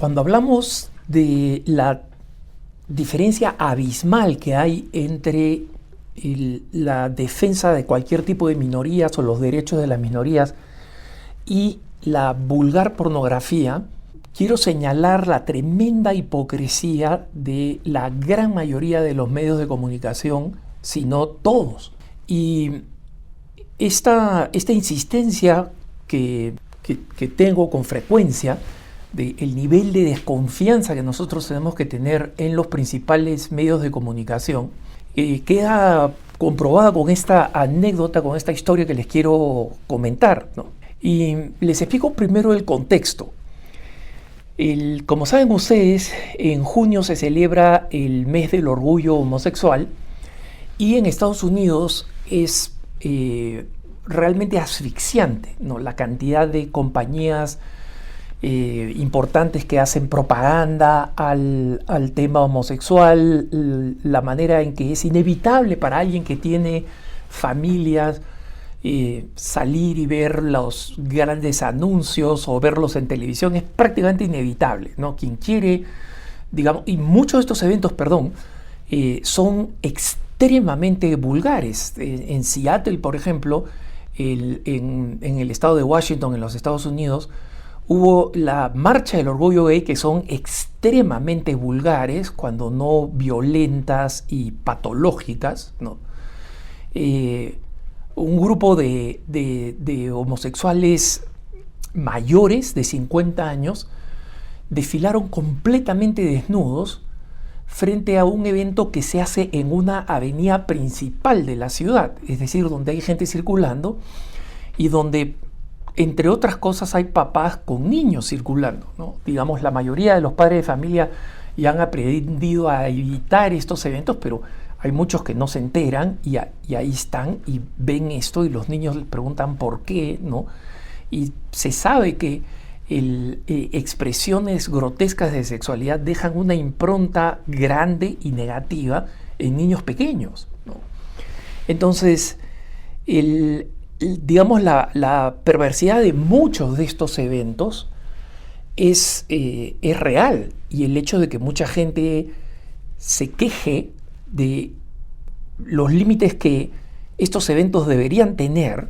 Cuando hablamos de la diferencia abismal que hay entre la defensa de cualquier tipo de minorías o los derechos de las minorías y la vulgar pornografía, quiero señalar la tremenda hipocresía de la gran mayoría de los medios de comunicación, si no todos. Y esta insistencia que tengo con frecuencia del nivel de desconfianza que nosotros tenemos que tener en los principales medios de comunicación, queda comprobada con esta anécdota, con esta historia que les quiero comentar, ¿no? Y les explico primero el contexto. Como saben ustedes, en junio se celebra el mes del orgullo homosexual y en Estados Unidos es realmente asfixiante, ¿no? La cantidad de compañías importantes que hacen propaganda al tema homosexual, la manera en que es inevitable para alguien que tiene familias salir y ver los grandes anuncios o verlos en televisión es prácticamente inevitable, ¿no? Quien quiere, digamos, y muchos de estos eventos, son extremadamente vulgares. En Seattle, por ejemplo, en el estado de Washington, en los Estados Unidos, hubo la marcha del orgullo gay, que son extremadamente vulgares, cuando no violentas y patológicas, ¿no? Un grupo de homosexuales mayores de 50 años desfilaron completamente desnudos frente a un evento que se hace en una avenida principal de la ciudad, es decir, donde hay gente circulando y donde, entre otras cosas, hay papás con niños circulando, ¿no? Digamos, la mayoría de los padres de familia ya han aprendido a evitar estos eventos, pero hay muchos que no se enteran y ahí están y ven esto y los niños les preguntan por qué, ¿no? Y se sabe que expresiones grotescas de sexualidad dejan una impronta grande y negativa en niños pequeños, ¿no? Entonces, digamos, la perversidad de muchos de estos eventos es real, y el hecho de que mucha gente se queje de los límites que estos eventos deberían tener,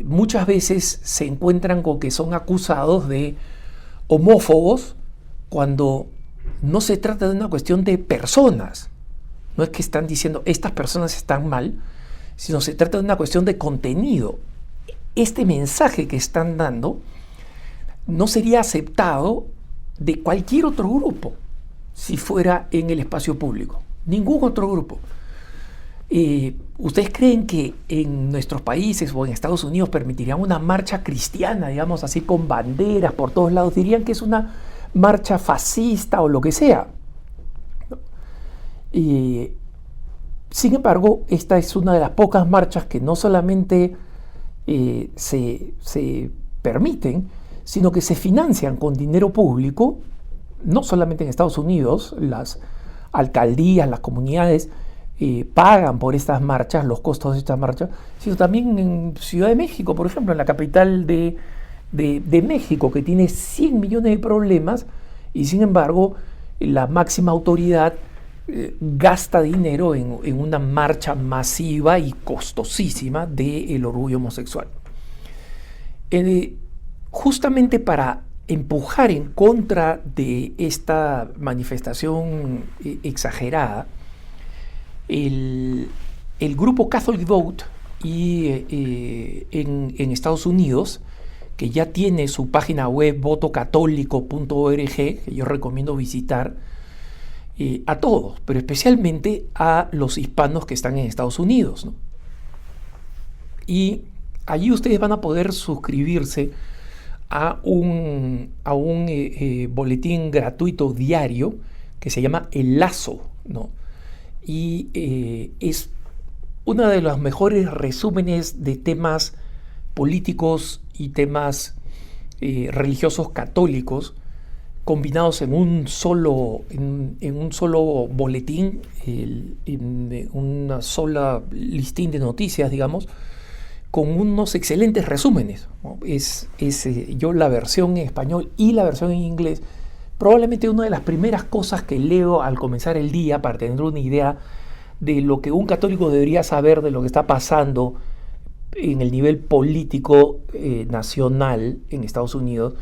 muchas veces se encuentran con que son acusados de homófobos cuando no se trata de una cuestión de personas. No es que están diciendo estas personas están mal, sino se trata de una cuestión de contenido. Este mensaje que están dando no sería aceptado de cualquier otro grupo si fuera en el espacio público. Ningún otro grupo. ¿Ustedes creen que en nuestros países o en Estados Unidos permitirían una marcha cristiana, digamos así, con banderas por todos lados? Dirían que es una marcha fascista o lo que sea. Sin embargo, esta es una de las pocas marchas que no solamente se permiten, sino que se financian con dinero público, no solamente en Estados Unidos. Las alcaldías, las comunidades pagan por estas marchas, los costos de estas marchas, sino también en Ciudad de México, por ejemplo, en la capital de México, que tiene 100 millones de problemas, y sin embargo la máxima autoridad gasta dinero en una marcha masiva y costosísima del orgullo homosexual. Justamente para empujar en contra de esta manifestación exagerada, el grupo Catholic Vote en Estados Unidos, que ya tiene su página web votocatólico.org, que yo recomiendo visitar, a todos, pero especialmente a los hispanos que están en Estados Unidos, ¿no? Y allí ustedes van a poder suscribirse a un boletín gratuito diario que se llama El Lazo, ¿no? Y es uno de los mejores resúmenes de temas políticos y temas religiosos católicos combinados en un solo boletín, en una sola listín de noticias, digamos, con unos excelentes resúmenes, ¿no? Yo la versión en español y la versión en inglés, probablemente una de las primeras cosas que leo al comenzar el día para tener una idea de lo que un católico debería saber de lo que está pasando en el nivel político nacional en Estados Unidos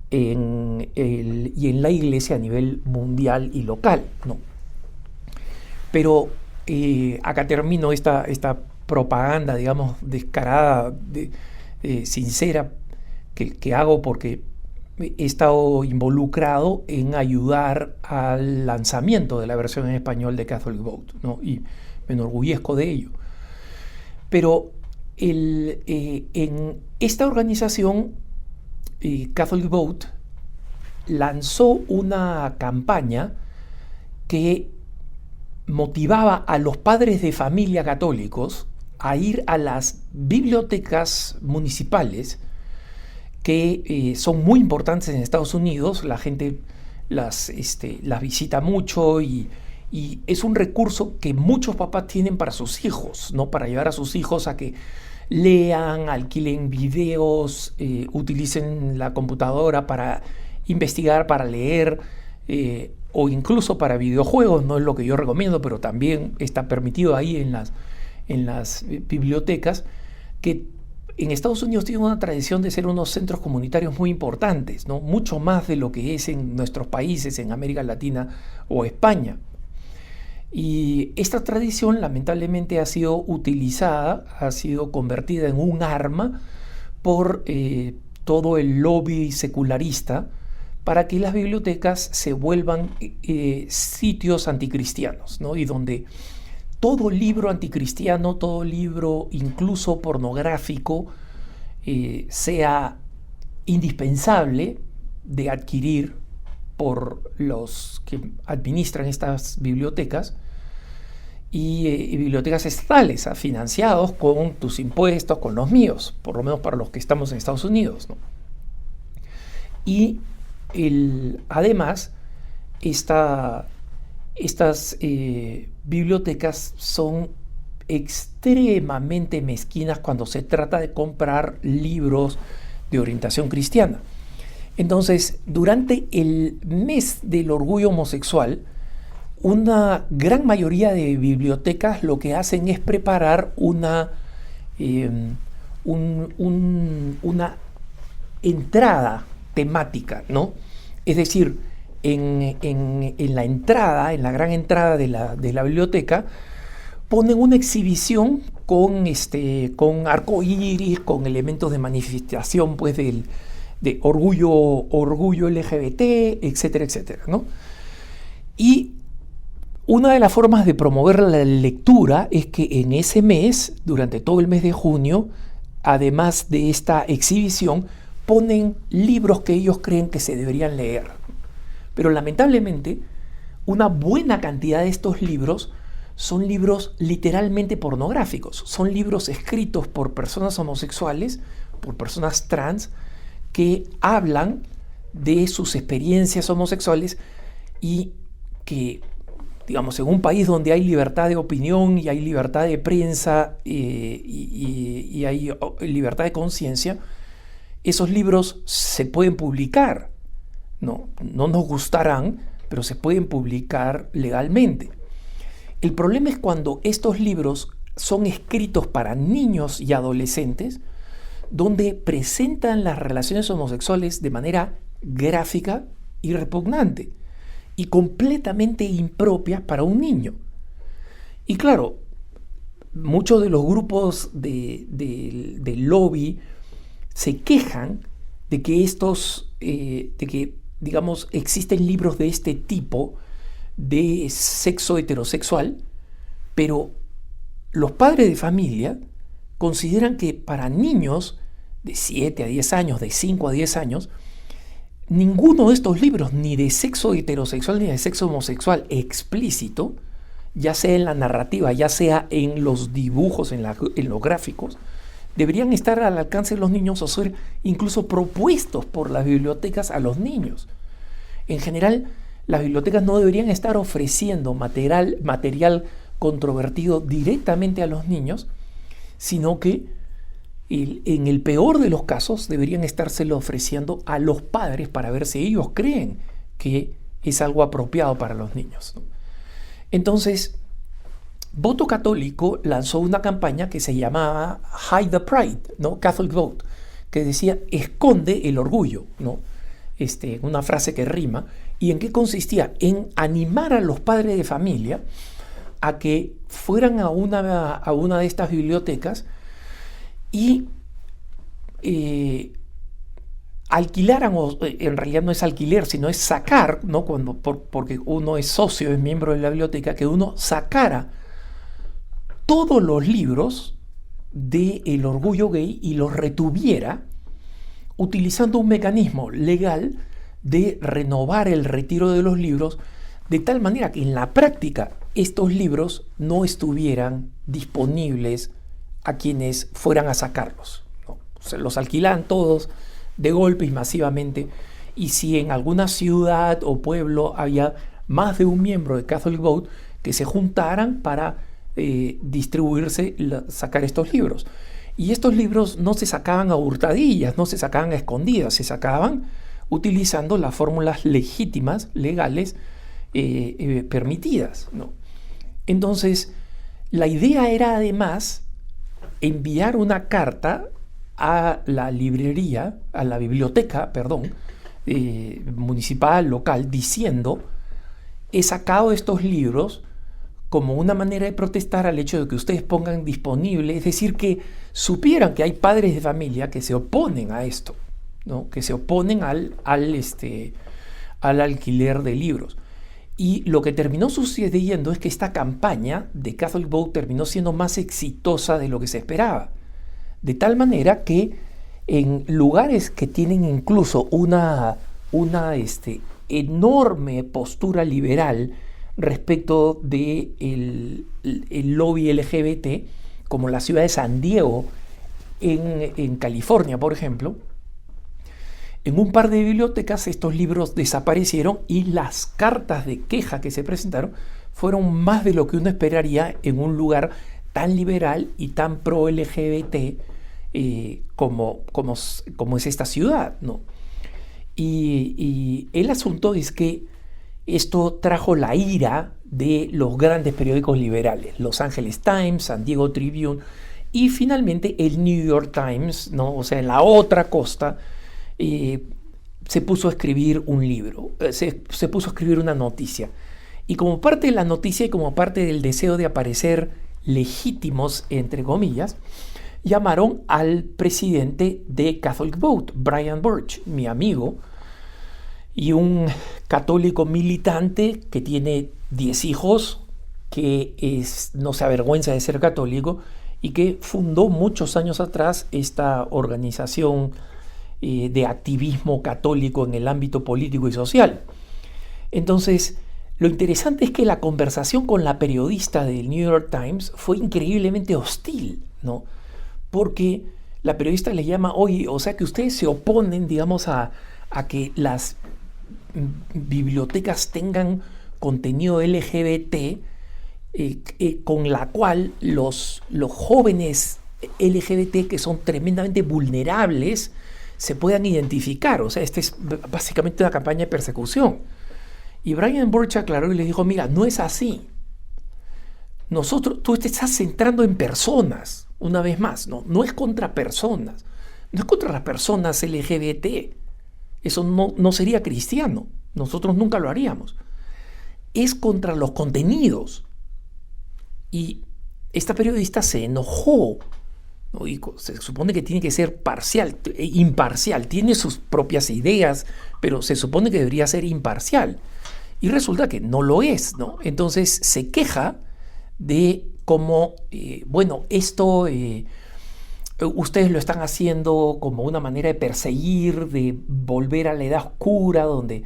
y en la iglesia a nivel mundial y local, ¿no? Pero acá termino esta propaganda, digamos, descarada, sincera, que hago porque he estado involucrado en ayudar al lanzamiento de la versión en español de Catholic Vote, ¿no? Y me enorgullezco de ello. Pero en esta organización, Catholic Vote, lanzó una campaña que motivaba a los padres de familia católicos a ir a las bibliotecas municipales que son muy importantes en Estados Unidos. La gente las visita mucho y es un recurso que muchos papás tienen para sus hijos, ¿no? Para llevar a sus hijos a que lean, alquilen videos, utilicen la computadora para investigar, para leer, o incluso para videojuegos. No es lo que yo recomiendo, pero también está permitido ahí en las bibliotecas, que en Estados Unidos tienen una tradición de ser unos centros comunitarios muy importantes, ¿no? Mucho más de lo que es en nuestros países, en América Latina o España. Y esta tradición lamentablemente ha sido utilizada, ha sido convertida en un arma por todo el lobby secularista para que las bibliotecas se vuelvan sitios anticristianos, ¿no? Y donde todo libro anticristiano, todo libro incluso pornográfico, sea indispensable de adquirir por los que administran estas bibliotecas y bibliotecas estatales, financiados con tus impuestos, con los míos, por lo menos para los que estamos en Estados Unidos, ¿no? Y además, estas bibliotecas son extremadamente mezquinas cuando se trata de comprar libros de orientación cristiana. Entonces, durante el mes del orgullo homosexual, una gran mayoría de bibliotecas lo que hacen es preparar una entrada temática, ¿no? Es decir, en la entrada, en la gran entrada de la biblioteca, ponen una exhibición con arcoíris, con elementos de manifestación, pues, de orgullo LGBT, etcétera, etcétera, ¿no? Y una de las formas de promover la lectura es que en ese mes, durante todo el mes de junio, además de esta exhibición, ponen libros que ellos creen que se deberían leer. Pero lamentablemente, una buena cantidad de estos libros son libros literalmente pornográficos. Son libros escritos por personas homosexuales, por personas trans, que hablan de sus experiencias homosexuales y que, digamos, en un país donde hay libertad de opinión y hay libertad de prensa y hay libertad de conciencia, esos libros se pueden publicar. No nos gustarán, pero se pueden publicar legalmente. El problema es cuando estos libros son escritos para niños y adolescentes, donde presentan las relaciones homosexuales de manera gráfica y repugnante y completamente impropia para un niño. Y claro, muchos de los grupos de lobby se quejan de que digamos, existen libros de este tipo de sexo heterosexual, pero los padres de familia consideran que para niños de 7 a 10 años, de 5 a 10 años, ninguno de estos libros, ni de sexo heterosexual ni de sexo homosexual explícito, ya sea en la narrativa, ya sea en los dibujos, en los gráficos, deberían estar al alcance de los niños o ser incluso propuestos por las bibliotecas a los niños. En general, las bibliotecas no deberían estar ofreciendo material controvertido directamente a los niños, sino que En el peor de los casos deberían estárselo ofreciendo a los padres para ver si ellos creen que es algo apropiado para los niños, ¿no? Entonces, Voto Católico lanzó una campaña que se llamaba Hide the Pride, ¿no? Catholic Vote, que decía esconde el orgullo, ¿no? Una frase que rima. ¿Y en qué consistía? En animar a los padres de familia a que fueran a una de estas bibliotecas y alquilaran, o en realidad no es alquiler, sino es sacar, ¿no? Porque uno es socio, es miembro de la biblioteca, que uno sacara todos los libros del orgullo gay y los retuviera utilizando un mecanismo legal de renovar el retiro de los libros, de tal manera que en la práctica estos libros no estuvieran disponibles a quienes fueran a sacarlos, ¿no? Se los alquilaban todos de golpe y masivamente, y si en alguna ciudad o pueblo había más de un miembro de Catholic Vote, que se juntaran para distribuirse, sacar estos libros. Y estos libros no se sacaban a hurtadillas, no se sacaban a escondidas, se sacaban utilizando las fórmulas legítimas, legales, permitidas, ¿no? Entonces, la idea era además enviar una carta a la librería, a la biblioteca, perdón, municipal, local, diciendo: he sacado estos libros como una manera de protestar al hecho de que ustedes pongan disponible, es decir, que supieran que hay padres de familia que se oponen a esto, ¿no? Que se oponen al alquiler de libros. Y lo que terminó sucediendo es que esta campaña de Catholic Vote terminó siendo más exitosa de lo que se esperaba. De tal manera que en lugares que tienen incluso una enorme postura liberal respecto de el lobby LGBT, como la ciudad de San Diego, en California, por ejemplo, en un par de bibliotecas estos libros desaparecieron y las cartas de queja que se presentaron fueron más de lo que uno esperaría en un lugar tan liberal y tan pro LGBT como es esta ciudad, ¿no? Y el asunto es que esto trajo la ira de los grandes periódicos liberales, Los Angeles Times, San Diego Tribune y finalmente el New York Times, ¿no? O sea, en la otra costa, se puso a escribir un libro, se puso a escribir una noticia. Y como parte de la noticia y como parte del deseo de aparecer legítimos, entre comillas, llamaron al presidente de Catholic Vote, Brian Burch, mi amigo, y un católico militante que tiene 10 hijos, que no se avergüenza de ser católico y que fundó muchos años atrás esta organización de activismo católico en el ámbito político y social. Entonces, lo interesante es que la conversación con la periodista del New York Times fue increíblemente hostil, ¿no? Porque la periodista le llama: oye, o sea que ustedes se oponen, digamos, a que las bibliotecas tengan contenido LGBT, con la cual los jóvenes LGBT, que son tremendamente vulnerables, se puedan identificar. O sea, esta es básicamente una campaña de persecución. Y Brian Burch aclaró y le dijo: mira, no es así. Tú te estás centrando en personas, una vez más, no es contra personas, no es contra las personas LGBT. Eso no sería cristiano, nosotros nunca lo haríamos. Es contra los contenidos. Y esta periodista se enojó, ¿no? Y se supone que tiene que ser imparcial, tiene sus propias ideas, pero se supone que debería ser imparcial. Y resulta que no lo es, ¿no? Entonces se queja de cómo, esto ustedes lo están haciendo como una manera de perseguir, de volver a la edad oscura, donde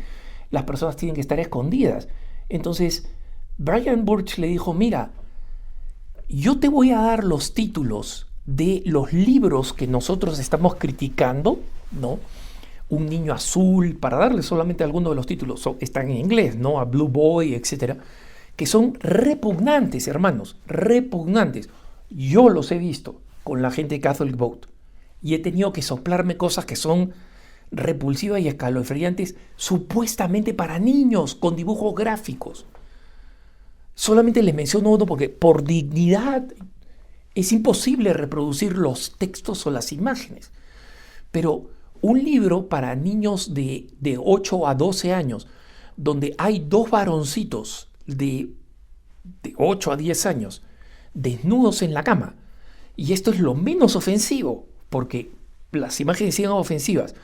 las personas tienen que estar escondidas. Entonces, Brian Burch le dijo: mira, yo te voy a dar los títulos de los libros que nosotros estamos criticando, ¿no? Un niño azul, para darle solamente algunos de los títulos, están en inglés, ¿no? A Blue Boy, etcétera, que son repugnantes, hermanos, repugnantes. Yo los he visto con la gente de Catholic Vote. y he tenido que soplarme cosas que son repulsivas y escalofriantes, supuestamente para niños, con dibujos gráficos. Solamente les menciono uno porque por dignidad es imposible reproducir los textos o las imágenes. Pero un libro para niños de 8 a 12 años, donde hay dos varoncitos de 8 a 10 años desnudos en la cama, y esto es lo menos ofensivo, porque las imágenes siguen ofensivas,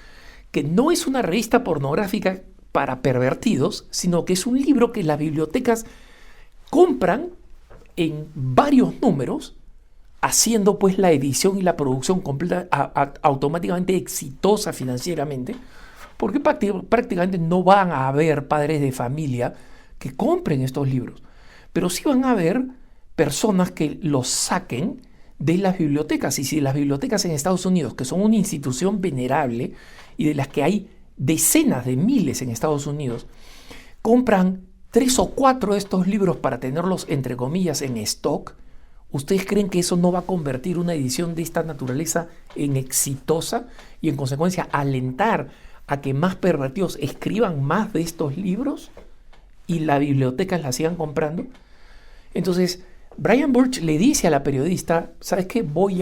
que no es una revista pornográfica para pervertidos, sino que es un libro que las bibliotecas compran en varios números, haciendo pues la edición y la producción completa automáticamente exitosa financieramente, porque prácticamente no van a haber padres de familia que compren estos libros, pero sí van a haber personas que los saquen de las bibliotecas. Y si las bibliotecas en Estados Unidos, que son una institución venerable y de las que hay decenas de miles en Estados Unidos, compran 3 o 4 de estos libros para tenerlos, entre comillas, en stock, ¿ustedes creen que eso no va a convertir una edición de esta naturaleza en exitosa y en consecuencia alentar a que más pervertidos escriban más de estos libros y las bibliotecas las sigan comprando? Entonces, Brian Burch le dice a la periodista, ¿sabes qué? Vamos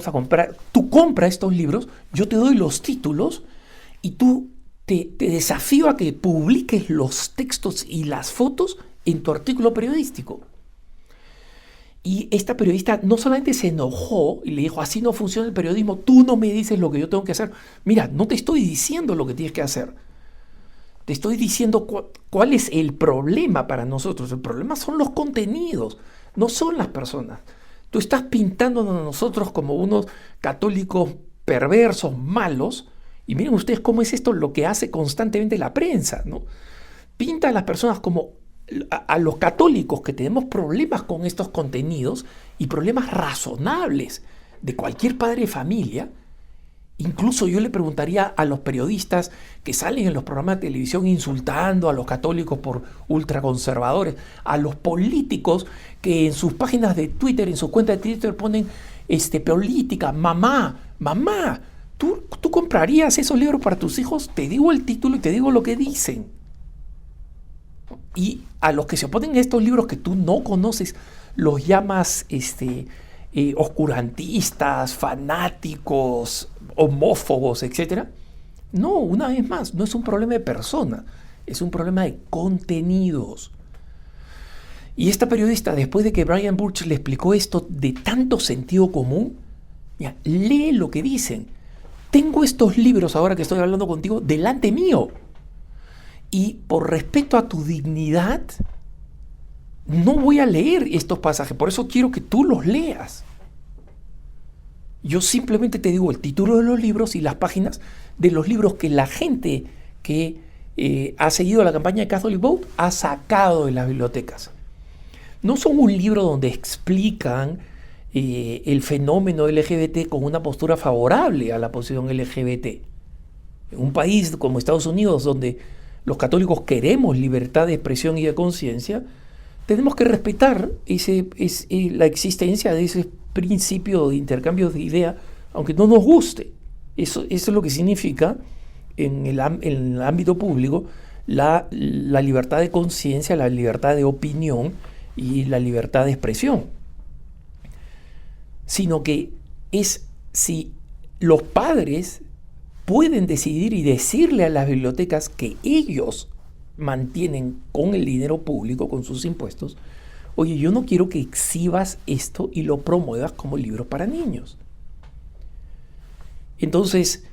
a comprar, tú compra estos libros, yo te doy los títulos y tú te desafío a que publiques los textos y las fotos en tu artículo periodístico. Y esta periodista no solamente se enojó y le dijo, así no funciona el periodismo, tú no me dices lo que yo tengo que hacer. Mira, no te estoy diciendo lo que tienes que hacer. Te estoy diciendo cuál es el problema para nosotros. El problema son los contenidos, no son las personas. Tú estás pintándonos a nosotros como unos católicos perversos, malos, y miren ustedes cómo es esto lo que hace constantemente la prensa, ¿no? Pinta a las personas como a los católicos que tenemos problemas con estos contenidos y problemas razonables de cualquier padre de familia. Incluso yo le preguntaría a los periodistas que salen en los programas de televisión insultando a los católicos por ultraconservadores, a los políticos que en sus páginas de Twitter, en su cuenta de Twitter ponen política, mamá, ¿tú comprarías esos libros para tus hijos? Te digo el título y te digo lo que dicen. Y a los que se oponen a estos libros que tú no conoces, los llamas oscurantistas, fanáticos, homófobos, etc. No, una vez más, no es un problema de personas, es un problema de contenidos. Y esta periodista, después de que Brian Burch le explicó esto de tanto sentido común, ya, lee lo que dicen. Tengo estos libros ahora que estoy hablando contigo delante mío. Y por respeto a tu dignidad, no voy a leer estos pasajes. Por eso quiero que tú los leas. Yo simplemente te digo el título de los libros y las páginas de los libros que la gente que ha seguido la campaña de Catholic Vote ha sacado de las bibliotecas. No son un libro donde explican el fenómeno LGBT con una postura favorable a la posición LGBT. En un país como Estados Unidos, donde los católicos queremos libertad de expresión y de conciencia, tenemos que respetar la existencia de ese principio de intercambio de ideas, aunque no nos guste. Eso es lo que significa en el ámbito público la libertad de conciencia, la libertad de opinión y la libertad de expresión. Sino que es si los padres pueden decidir y decirle a las bibliotecas que ellos mantienen con el dinero público, con sus impuestos, oye, yo no quiero que exhibas esto y lo promuevas como libro para niños. Entonces,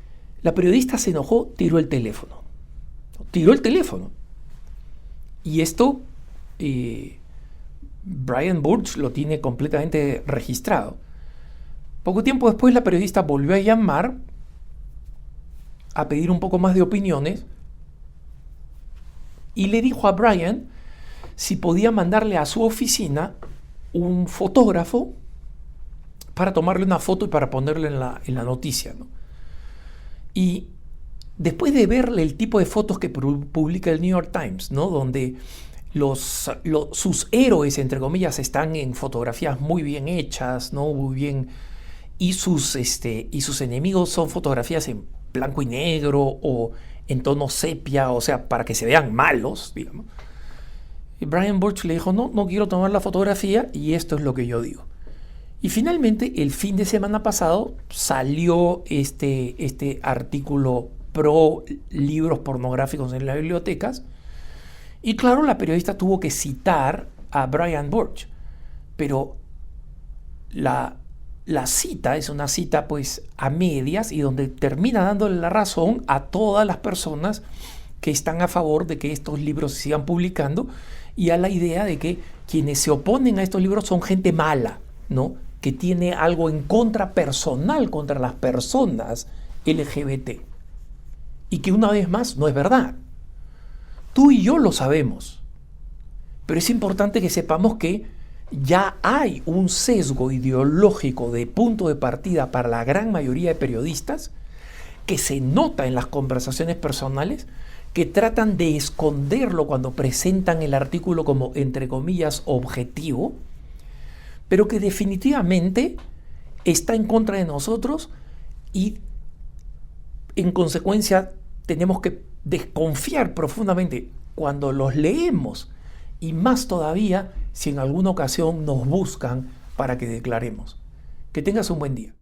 la periodista se enojó, tiró el teléfono. Y esto, Brian Burch lo tiene completamente registrado. Poco tiempo después, la periodista volvió a llamar a pedir un poco más de opiniones y le dijo a Brian si podía mandarle a su oficina un fotógrafo para tomarle una foto y para ponerle en la noticia, ¿no? Y después de verle el tipo de fotos que publica el New York Times, ¿no? Donde sus héroes, entre comillas, están en fotografías muy bien hechas, ¿no? Muy bien. Y sus enemigos son fotografías en blanco y negro o en tono sepia, o sea, para que se vean malos, digamos. Y Brian Burch le dijo, no, no quiero tomar la fotografía y esto es lo que yo digo. Y finalmente, el fin de semana pasado salió este artículo pro libros pornográficos en las bibliotecas. Y claro, la periodista tuvo que citar a Brian Burch. Pero la cita es una cita pues a medias y donde termina dándole la razón a todas las personas que están a favor de que estos libros se sigan publicando y a la idea de que quienes se oponen a estos libros son gente mala, ¿no? Que tiene algo en contra personal contra las personas LGBT. Y que una vez más no es verdad. Tú y yo lo sabemos. Pero es importante que sepamos que ya hay un sesgo ideológico de punto de partida para la gran mayoría de periodistas que se nota en las conversaciones personales, que tratan de esconderlo cuando presentan el artículo como, entre comillas, objetivo, pero que definitivamente está en contra de nosotros y en consecuencia tenemos que desconfiar profundamente cuando los leemos y más todavía si en alguna ocasión nos buscan para que declaremos. Que tengas un buen día.